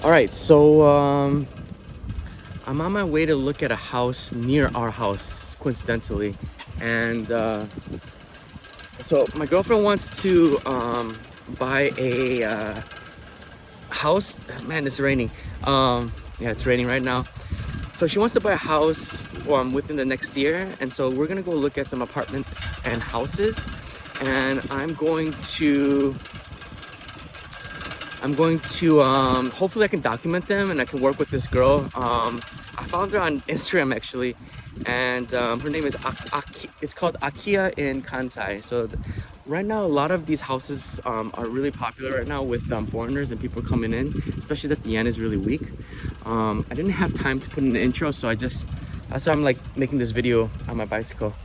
All right, so I'm on my way to look at a house near our house, coincidentally, and so my girlfriend wants to buy a house. Man, it's raining. Yeah, it's raining right now. So she wants to buy a house within the next year, and so we're gonna go look at some apartments and houses, and I'm going to hopefully I can document them and I can work with this girl. I found her on Instagram actually, and her name is it's called Akia in Kansai. So right now a lot of these houses are really popular right now with foreigners and people coming in, especially that the yen is really weak. I didn't have time to put in the intro, so that's why I'm like making this video on my bicycle.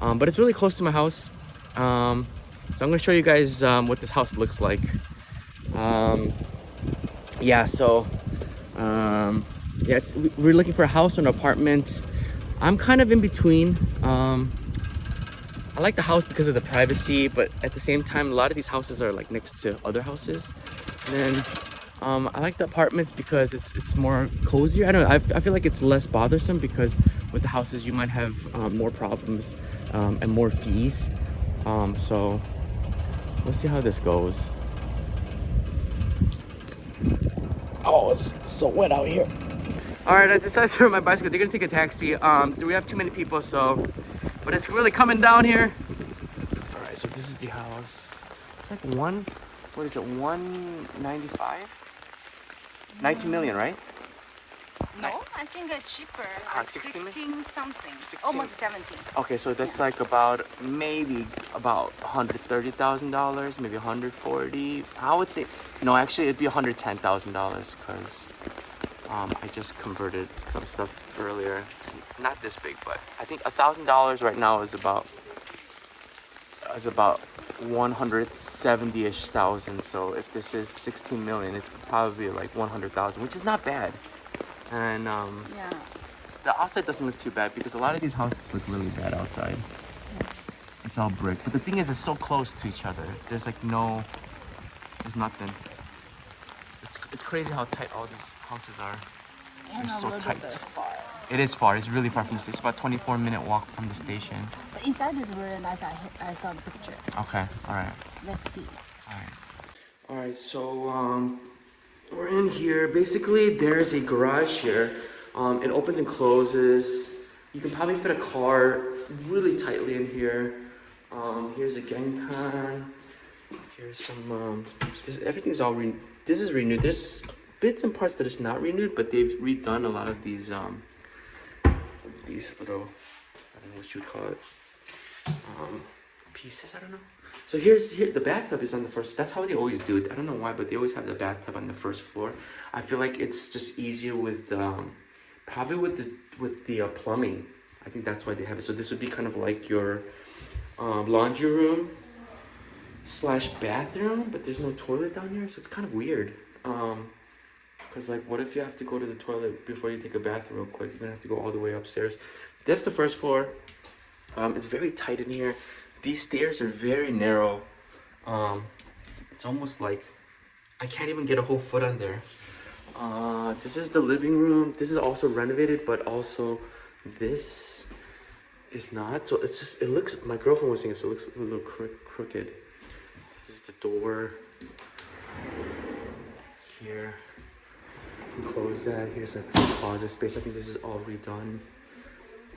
But it's really close to my house. So I'm gonna show you guys what this house looks like. Yeah, so yeah, we're looking for a house or an apartment. I'm kind of in between. I like the house because of the privacy, but at the same time, a lot of these houses are like next to other houses. And then I like the apartments because it's more cozier. I don't know. I feel like it's less bothersome because with the houses you might have more problems and more fees. So we'll see how this goes. Oh, it's so wet out here. All right, I decided to ride my bicycle. They're gonna take a taxi. We have too many people, so, but it's really coming down here. All right, so this is the house. It's like what is it, 195? 19 million, right? No, I think it's cheaper. Like 16 something, 16? Almost 17. Okay, so that's like maybe about $130,000, maybe 140. I would say, no, actually it'd be $110,000 because I just converted some stuff earlier. Not this big, but I think $1,000 right now is about 170-ish thousand. So if this is 16 million, it's probably like 100,000, which is not bad. And Yeah. the outside doesn't look too bad because a lot of these houses look really bad outside. It's all brick. But the thing is, it's so close to each other. There's nothing. It's crazy how tight all these houses are. And They're a so little tight. bit far. It is far. It's really far from the station. It's about 24-minute walk from the station. The inside is really nice. I saw the picture. Okay. All right. Let's see. All right, so we're in here. Basically, there's a garage here. It opens and closes. You can probably fit a car really tightly in here. Here's a genkan. Here's some. Everything's all this is renewed. There's bits and parts that is not renewed, but they've redone a lot of these little, I don't know what you would call it, pieces. I don't know. So here, the bathtub is on the first. That's how they always do it. I don't know why, but they always have the bathtub on the first floor. I feel like it's just easier with, probably with the plumbing. I think that's why they have it. So this would be kind of like your laundry room / bathroom, but there's no toilet down here, so it's kind of weird. Cause like, what if you have to go to the toilet before you take a bath real quick? You're gonna have to go all the way upstairs. That's the first floor. It's very tight in here. These stairs are very narrow. It's almost like I can't even get a whole foot on there. This is the living room. This is also renovated, but also this is not. So it's just, it looks, my girlfriend was saying, so it looks a little crooked. This is the door. Here. Close that. Here's like some closet space. I think this is all redone.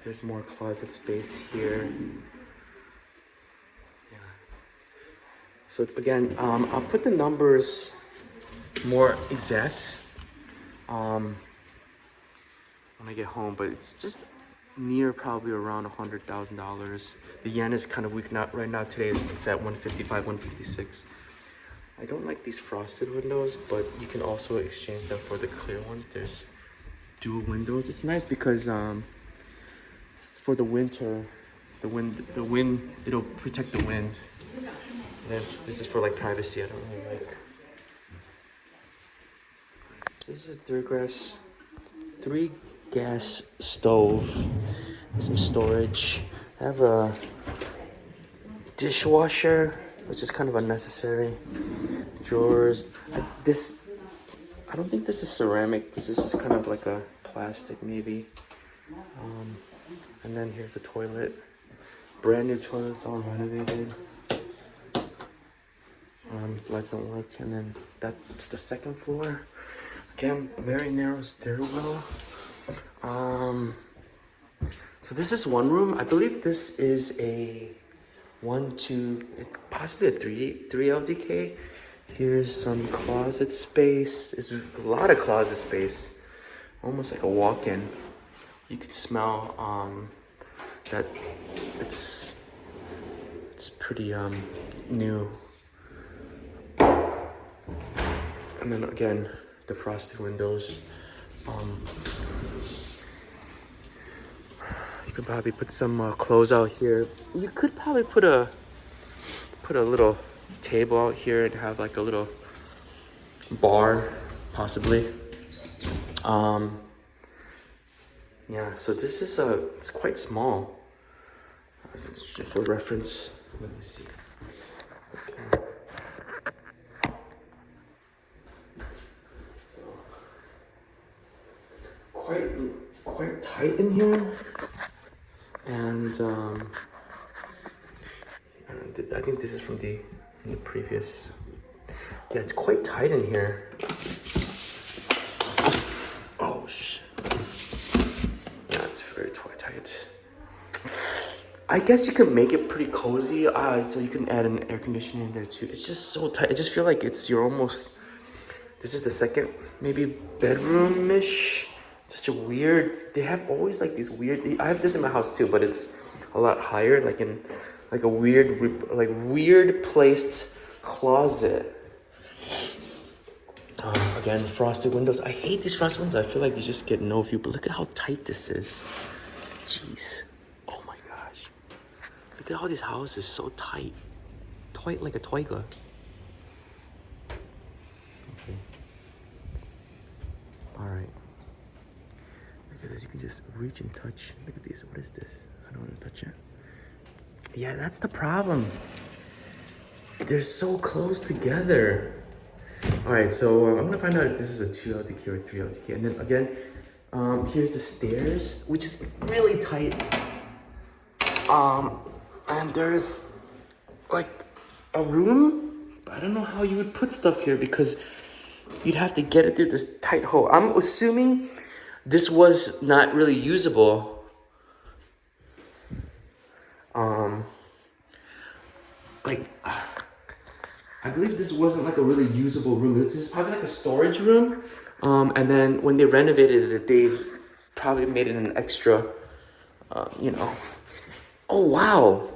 There's more closet space here. Yeah. So again, I'll put the numbers more exact when I get home, but it's just near probably around $100,000. The yen is kind of weak right now. Today it's at 155, 156. I don't like these frosted windows, but you can also exchange them for the clear ones. There's dual windows. It's nice because for the winter, the wind, it'll protect the wind. And then this is for like privacy. I don't really like. This is a three gas stove. Some storage. I have a dishwasher, which is kind of unnecessary. Drawers. I don't think this is ceramic. This is just kind of like a plastic maybe. And then here's the toilet. Brand new toilet, it's all renovated. Lights don't work. And then that's the second floor. Again, very narrow stairwell. So this is one room. I believe this is a it's possibly a three LDK. Here's some closet space. There's a lot of closet space. Almost like a walk-in. You could smell that it's pretty new. And then again, the frosted windows. You could probably put some clothes out here. You could probably put a little table out here and have like a little bar, possibly. Yeah. So this is it's quite small. For reference, let me see. Okay. So it's quite tight in here. And I think this is from the previous. Yeah, it's quite tight in here. Oh shit! Yeah, it's very tight. I guess you could make it pretty cozy. So you can add an air conditioner in there too. It's just so tight. I just feel like you're almost. This is the second maybe bedroom-ish. Such a weird. They have always like these weird. I have this in my house too, but it's a lot higher, like in like a weird placed closet. Again, frosted windows. I hate these frosted windows. I feel like you just get no view. But look at how tight this is. Jeez. Oh my gosh. Look at how these houses so tight. Tight like a toiga. Okay. All right. Look at this, you can just reach and touch. Look at this, what is this? I don't want to touch it. Yeah, that's the problem. They're so close together. All right, so I'm gonna find out if this is a 2 LDK or 3 LDK. And then again, here's the stairs, which is really tight. And there's like a room, but I don't know how you would put stuff here because you'd have to get it through this tight hole. I'm assuming this was not really usable. I believe this wasn't like a really usable room. This is probably like a storage room. And then when they renovated it, they've probably made it an extra, Oh, wow.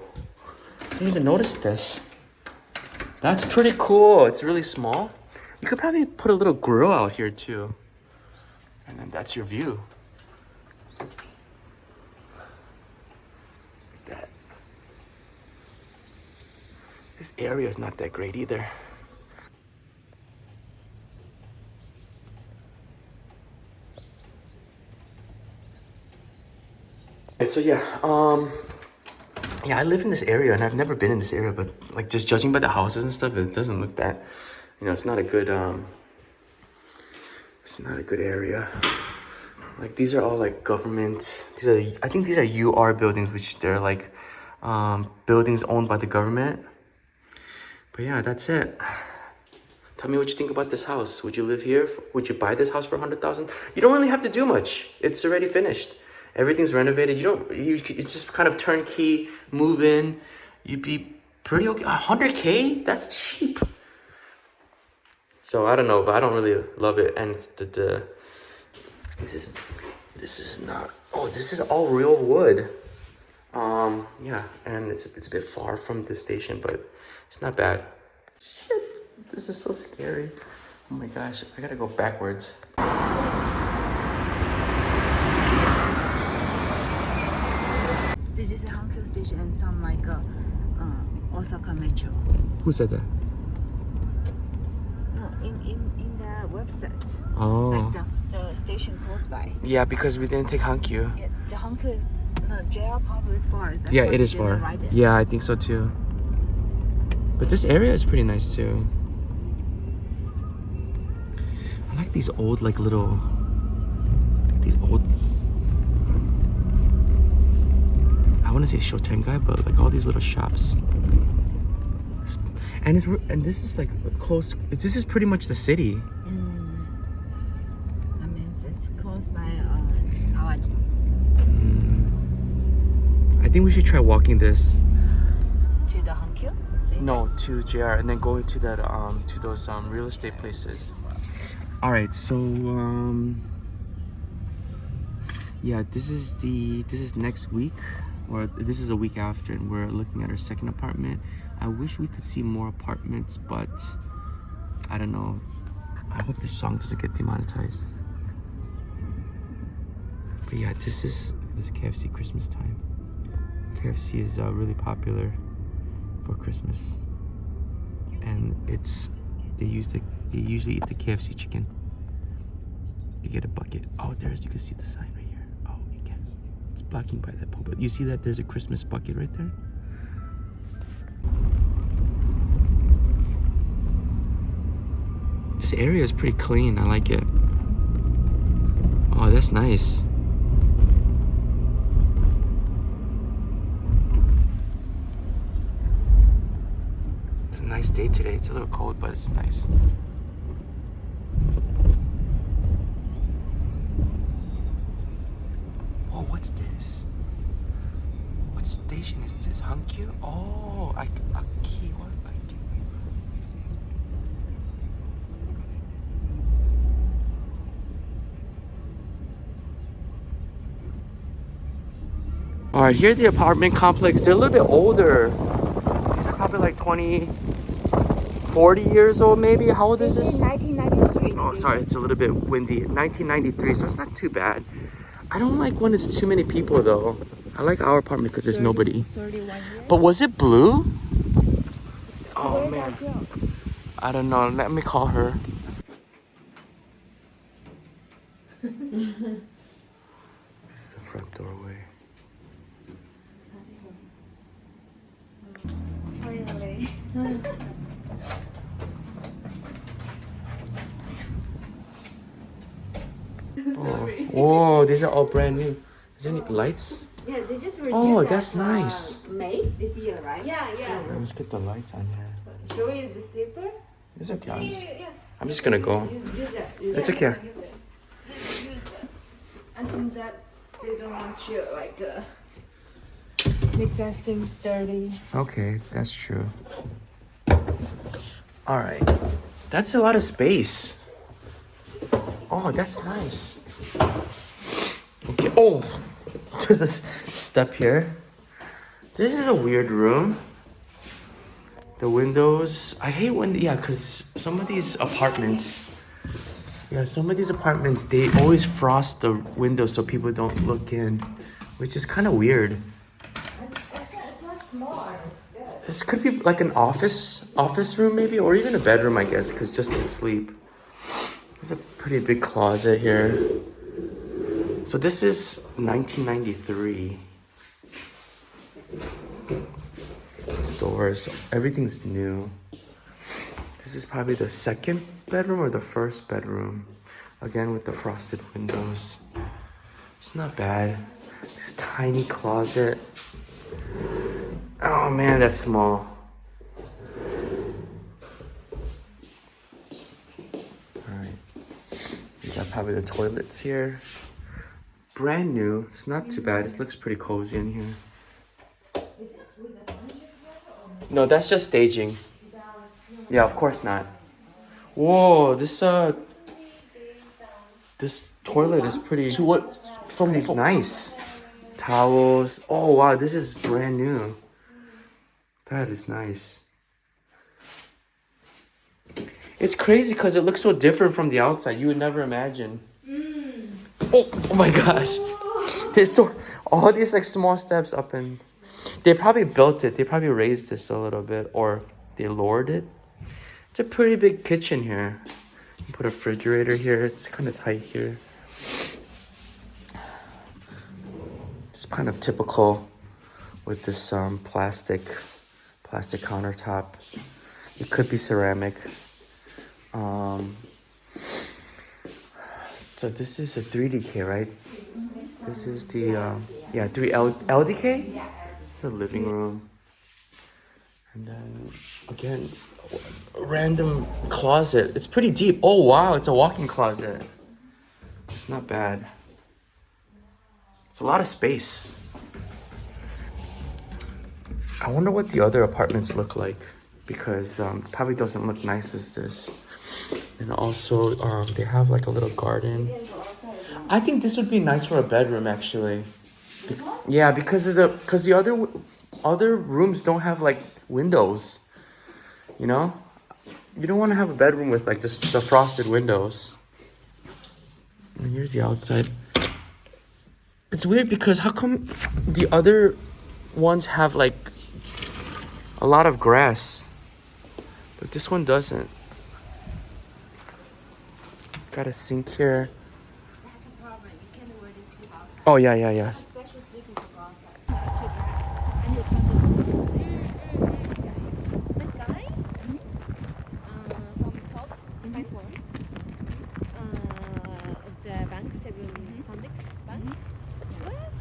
I didn't even notice this. That's pretty cool. It's really small. You could probably put a little grill out here too. And then that's your view. That. This area is not that great either. And so yeah, I live in this area and I've never been in this area, but like just judging by the houses and stuff, it doesn't look that, it's not a good area. Like these are all like government. I think these are UR buildings, which they're like buildings owned by the government. But yeah, that's it. Tell me what you think about this house. Would you live here? Would you buy this house for $100,000? You don't really have to do much. It's already finished. Everything's renovated. It's just kind of turnkey, move in. You'd be pretty okay. 100K? That's cheap. So I don't know, but I don't really love it. And it's this is not. Oh, this is all real wood. Yeah, and it's a bit far from the station, but it's not bad. Shit, this is so scary. Oh my gosh, I gotta go backwards. This is a Hankyu station and some like Osaka Metro. Who said that? No, in the website. Oh. Like the station close by. Yeah, because we didn't take Hankyu. Yeah, the Hankyu is JR probably far. Is that Yeah, it is far. Yeah, I think so too. But this area is pretty nice too. I like these old like little I want to say Shotengai, but like all these little shops. And this is like close. This is pretty much the city. I mean, it's close by Awaji. I think we should try walking this. To the Hankyu? No, to JR and then going to that to those real estate places. All right, so yeah, this is next week, or this is a week after, and we're looking at our second apartment. I wish we could see more apartments, but I don't know. I hope this song doesn't get demonetized. But yeah, this is KFC Christmas time. KFC is really popular for Christmas, and they usually eat the KFC chicken. You get a bucket. Oh, you can see the sign right here. Oh, you can. It's blocking by that pole, but you see that there's a Christmas bucket right there. This area is pretty clean. I like it. Oh, that's nice. It's a nice day today. It's a little cold, but it's nice. Oh, what's this? What station is this? Hankyu? Oh, Aki. What? All right, here's the apartment complex. They're a little bit older. These are probably like 40 years old maybe. How old is this? 1993. Oh, sorry, it's a little bit windy. 1993, so it's not too bad. I don't like when it's too many people though. I like our apartment because there's nobody. 31 years. But was it blue? Oh man. I don't know. Let me call her. This is the front doorway. Sorry. Whoa, these are all brand new. Is there any lights? Yeah, they just renewed Oh, that, that's nice. May this year, right? Yeah. Let's get the lights on here. Show you the slipper? It's okay. I'm just gonna go. Use that. It's okay. I think that they don't want you like make that things dirty. Okay, that's true. All right, that's a lot of space. Oh, that's nice. Okay. Oh, there's a step here. This is a weird room. The windows. I hate when because some of these apartments. Yeah, some of these apartments, they always frost the windows so people don't look in, which is kind of weird. It's not small. It's good. This could be like an office room maybe, or even a bedroom, I guess, because just to sleep. There's a pretty big closet here. So this is 1993. Stores, everything's new. This is probably the second bedroom or the first bedroom. Again with the frosted windows. It's not bad. This tiny closet. Oh man, that's small. Alright. We got probably the toilets here. Brand new. It's not too bad. It looks pretty cozy in here. No, that's just staging. Yeah, of course not. Whoa, this toilet is pretty nice. Towels. Oh wow, this is brand new. That is nice. It's crazy because it looks so different from the outside. You would never imagine. Oh my gosh. There's all these like small steps up, and they probably built it. They probably raised this a little bit, or they lowered it. It's a pretty big kitchen here. You put a refrigerator here. It's kind of tight here. It's kind of typical with this plastic countertop. It could be ceramic. So this is a 3DK, right? This is the yeah, 3LDK. It's a living room, and then again, a random closet. It's pretty deep. Oh wow, it's a walk-in closet. It's not bad. It's a lot of space. I wonder what the other apartments look like, because probably doesn't look nice as this. And also, they have like a little garden. I think this would be nice for a bedroom, actually. Yeah, because the other rooms don't have like windows. You know, you don't want to have a bedroom with like just the frosted windows. And here's the outside. It's weird because how come the other ones have like a lot of grass, but this one doesn't? Got a sink here. That's a problem. You can't wear this sleep outside. Oh yeah, yes. Special sleeping to go outside. Too dry. And you can the guy from top my phone of the bank 7 Condex bank. Yes.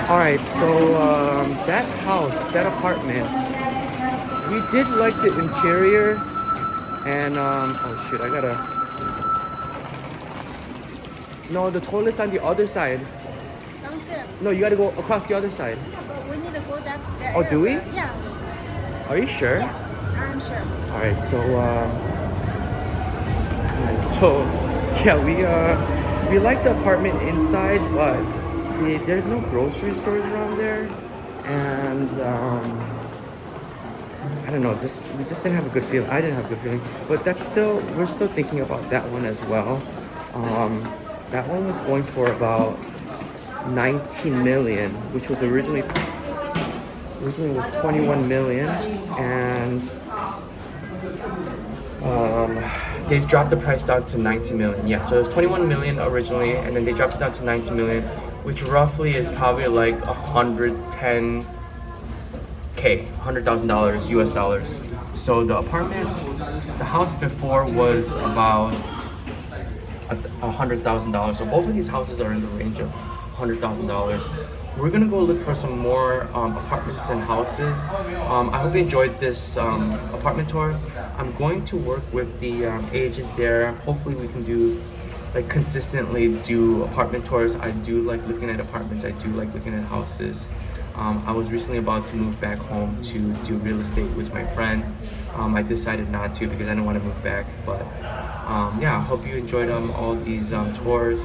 All right, so that house, that apartment, we did like the interior, and oh shoot, I gotta. No, the toilet's on the other side. Downstairs. No, you gotta go across the other side. But we need to go that there. Oh, do we? Yeah. Are you sure? Yeah, I'm sure. All right, so yeah, we like the apartment inside, but there's no grocery stores around there, and I don't know, we just didn't have a good feeling. I didn't have a good feeling, but we're still thinking about that one as well. That one was going for about 19 million, which was originally was 21 million, and they've dropped the price down to 19 million. Yeah, so it was 21 million originally, and then they dropped it down to 19 million, which roughly is probably like $110,000, $100,000 US dollars. So the house before was about $100,000. So both of these houses are in the range of $100,000. We're gonna go look for some more apartments and houses. I hope you enjoyed this apartment tour. I'm going to work with the agent there. Hopefully we can consistently do apartment tours. I do like looking at apartments. I do like looking at houses. I was recently about to move back home to do real estate with my friend. I decided not to because I didn't want to move back. But yeah, I hope you enjoyed all these tours.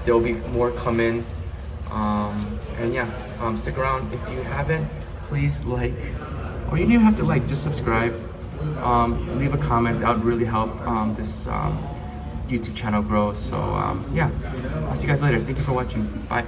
There will be more coming. And yeah, stick around. If you haven't, please like, or you don't even have to like, just subscribe. Leave a comment. That would really help this YouTube channel grow. So yeah, I'll see you guys later. Thank you for watching. Bye.